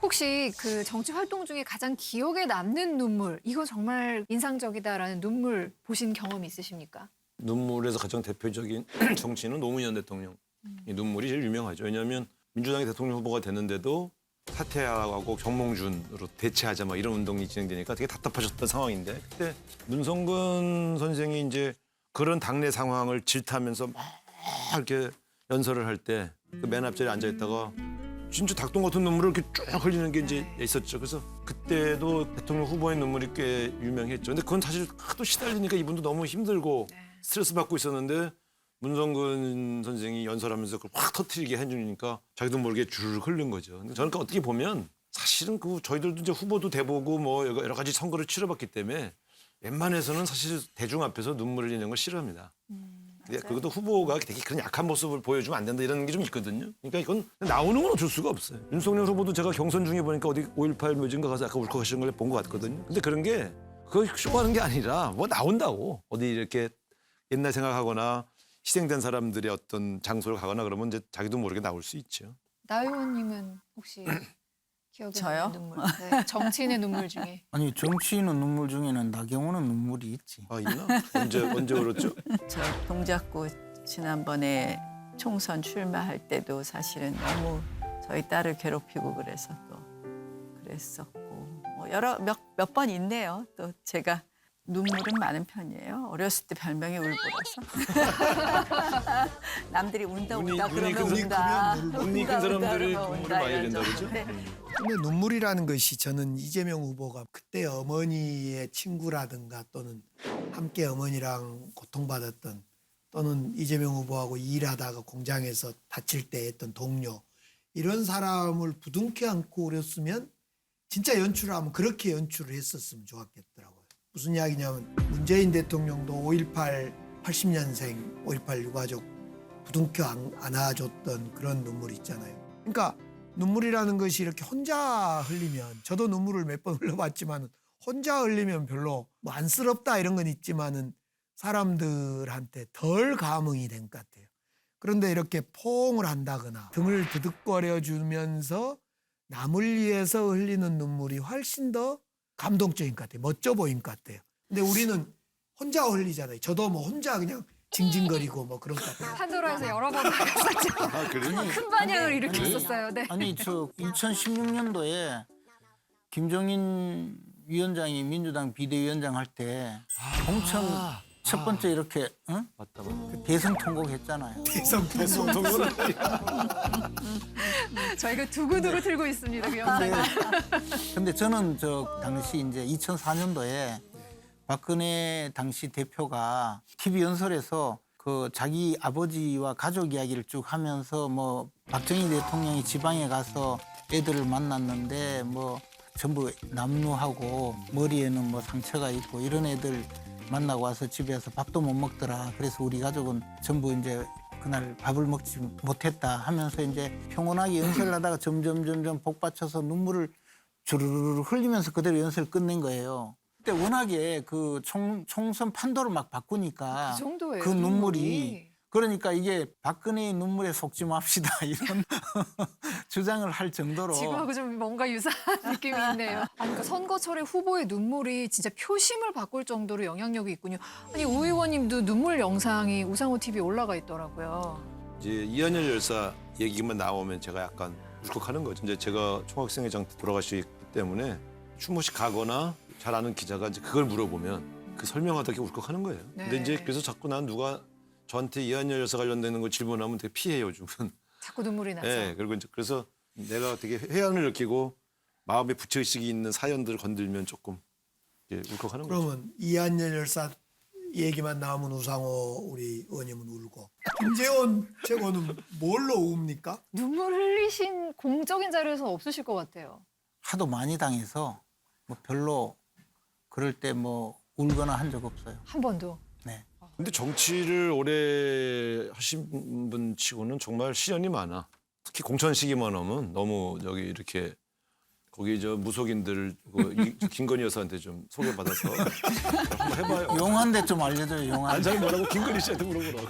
혹시 그 정치 활동 중에 가장 기억에 남는 눈물, 이거 정말 인상적이다라는 눈물 보신 경험이 있으십니까? 눈물에서 가장 대표적인 정치인은 노무현 대통령. 이 눈물이 제일 유명하죠. 왜냐하면 민주당이 대통령 후보가 됐는데도 사퇴하고 정몽준으로 대체하자 막 이런 운동이 진행되니까 되게 답답하셨던 상황인데 그때 문성근 선생이 이제 그런 당내 상황을 질타하면서 막 이렇게 연설을 할 때 그 맨 앞자리에 앉아 있다가 진짜 닭똥 같은 눈물을 이렇게 쭉 흘리는 게 이제 있었죠. 그래서 그때도 대통령 후보의 눈물이 꽤 유명했죠. 근데 그건 사실 하도 시달리니까 이분도 너무 힘들고 스트레스 받고 있었는데 문성근 선생이 연설하면서 그걸 확 터트리게 해주니까 자기도 모르게 줄을 흘린 거죠. 근데 저는 어떻게 보면 사실은 그 저희들도 이제 후보도 돼보고 뭐 여러 가지 선거를 치러봤기 때문에 웬만해서는 사실 대중 앞에서 눈물 흘리는 걸 싫어합니다. 근데 그것도 후보가 되게 그런 약한 모습을 보여주면 안 된다 이런 게 좀 있거든요. 그러니까 이건 나오는 건 어쩔 수가 없어요. 윤석열 후보도 제가 경선 중에 보니까 어디 5.18 묘지인가 가서 아까 울컥하시는 걸 본 것 같거든요. 근데 그런 게 그거 쇼하는 게 아니라 뭐 나온다고 어디 이렇게 옛날 생각하거나 희생된 사람들의 어떤 장소를 가거나 그러면 이제 자기도 모르게 나올 수 있죠. 나 의원님은 혹시 기억에 저요? 남는 눈물, 네, 정치인의 눈물 중에. 아니 정치인은 눈물 중에는 나경원은 눈물이 있지. 아 있나? 언제 울었죠? 저 동작구 지난번에 총선 출마할 때도 사실은 너무 저희 딸을 괴롭히고 그래서 또 그랬었고 뭐 여러 몇 번 있네요. 또 제가 눈물은 많은 편이에요. 어렸을 때 별명이 울보라서. 남들이 운다 운다 눈이 그러면 큰 운다. 눈이 큰 사람들이 눈물을 많이 흘린다 그러죠? 네. 근데 눈물이라는 것이 저는 이재명 후보가 그때 어머니의 친구라든가 또는 함께 어머니랑 고통받았던 또는 이재명 후보하고 일하다가 공장에서 다칠 때 했던 동료 이런 사람을 부둥켜 안고 그랬으면 진짜 연출을 하면 그렇게 연출을 했었으면 좋았겠더라고요. 무슨 이야기냐면 문재인 대통령도 5.18 80년생 5.18 유가족 부둥켜 안아줬던 그런 눈물 있잖아요. 그러니까 눈물이라는 것이 이렇게 혼자 흘리면 저도 눈물을 몇 번 흘려봤지만 혼자 흘리면 별로 뭐 안쓰럽다 이런 건 있지만은 사람들한테 덜 감흥이 된 것 같아요. 그런데 이렇게 포옹을 한다거나 등을 드득거려 주면서 남을 위해서 흘리는 눈물이 훨씬 더 감동적인 것 같아요. 멋져 보인 것 같아요. 근데 우리는 혼자 흘리잖아요. 저도 뭐 혼자 그냥 징징거리고 뭐 그런 것 같아요. 판도라에서 여러 번 나갔었죠. 아 그래요? 큰 반향을 일으켰었어요. 네. 아니 저 2016년도에 김종인 위원장이 민주당 비대위원장 할 때 공천 첫 번째 이렇게 응? 맞다. 그 대선 통곡했잖아요. 대성통은 저희가 두고두고 들고 있습니다. 그 영상을. 근데 저는 저 당시 이제 2004년도에 박근혜 당시 대표가 TV 연설에서 그 자기 아버지와 가족 이야기를 쭉 하면서 뭐 박정희 대통령이 지방에 가서 애들을 만났는데 뭐 전부 남루하고 머리에는 뭐 상처가 있고 이런 애들 만나고 와서 집에서 밥도 못 먹더라. 그래서 우리 가족은 전부 이제 그날 밥을 먹지 못했다 하면서 이제 평온하게 연설을 하다가 점점 복받쳐서 눈물을 주르르 흘리면서 그대로 연설을 끝낸 거예요. 그때 워낙에 그 총선 판도를 막 바꾸니까 그 정도예요. 그 눈물이 그러니까 이게 박근혜의 눈물에 속지 맙시다 이런 주장을 할 정도로 지금하고 좀 뭔가 유사한 느낌이 있네요. 아니, 그러니까 선거철에 후보의 눈물이 진짜 표심을 바꿀 정도로 영향력이 있군요. 아니 우 의원님도 눈물 영상이 우상호 TV에 올라가 있더라고요. 이제 이한열 열사 얘기만 나오면 제가 약간 울컥하는 거죠. 이제 제가 총학생회장 때 돌아가시기 때문에 추모식 가거나 잘 아는 기자가 이제 그걸 물어보면 그 설명하다 울컥하는 거예요. 근데 네. 이제 그래서 자꾸 난 누가 저한테 이한열 열사 관련되는 거 질문하면 되게 피해요, 요즘은. 자꾸 눈물이 나죠. 네, 그리고 이제 그래서 내가 되게 회한을 느끼고 마음에 부처의식이 있는 사연들을 건들면 조금 울컥하는 거죠. 그러면 이한열 열사 얘기만 나오면 우상호 우리 의원님은 울고 김재원 최고는 뭘로 웁니까? 눈물 흘리신 공적인 자리에서 없으실 것 같아요. 하도 많이 당해서 뭐 별로 그럴 때 뭐 울거나 한 적 없어요. 한 번도. 네. 근데 정치를 오래 하신 분 치고는 정말 시련이 많아. 특히 공천 시기만 오면 너무 여기 이렇게 거기 저 무속인들 김건희 여사한테 좀 소개받아서 한번 해봐요. 용한데 좀 알려줘요. 용한. 안장이 뭐라고 김건희 씨한테 물어보라고.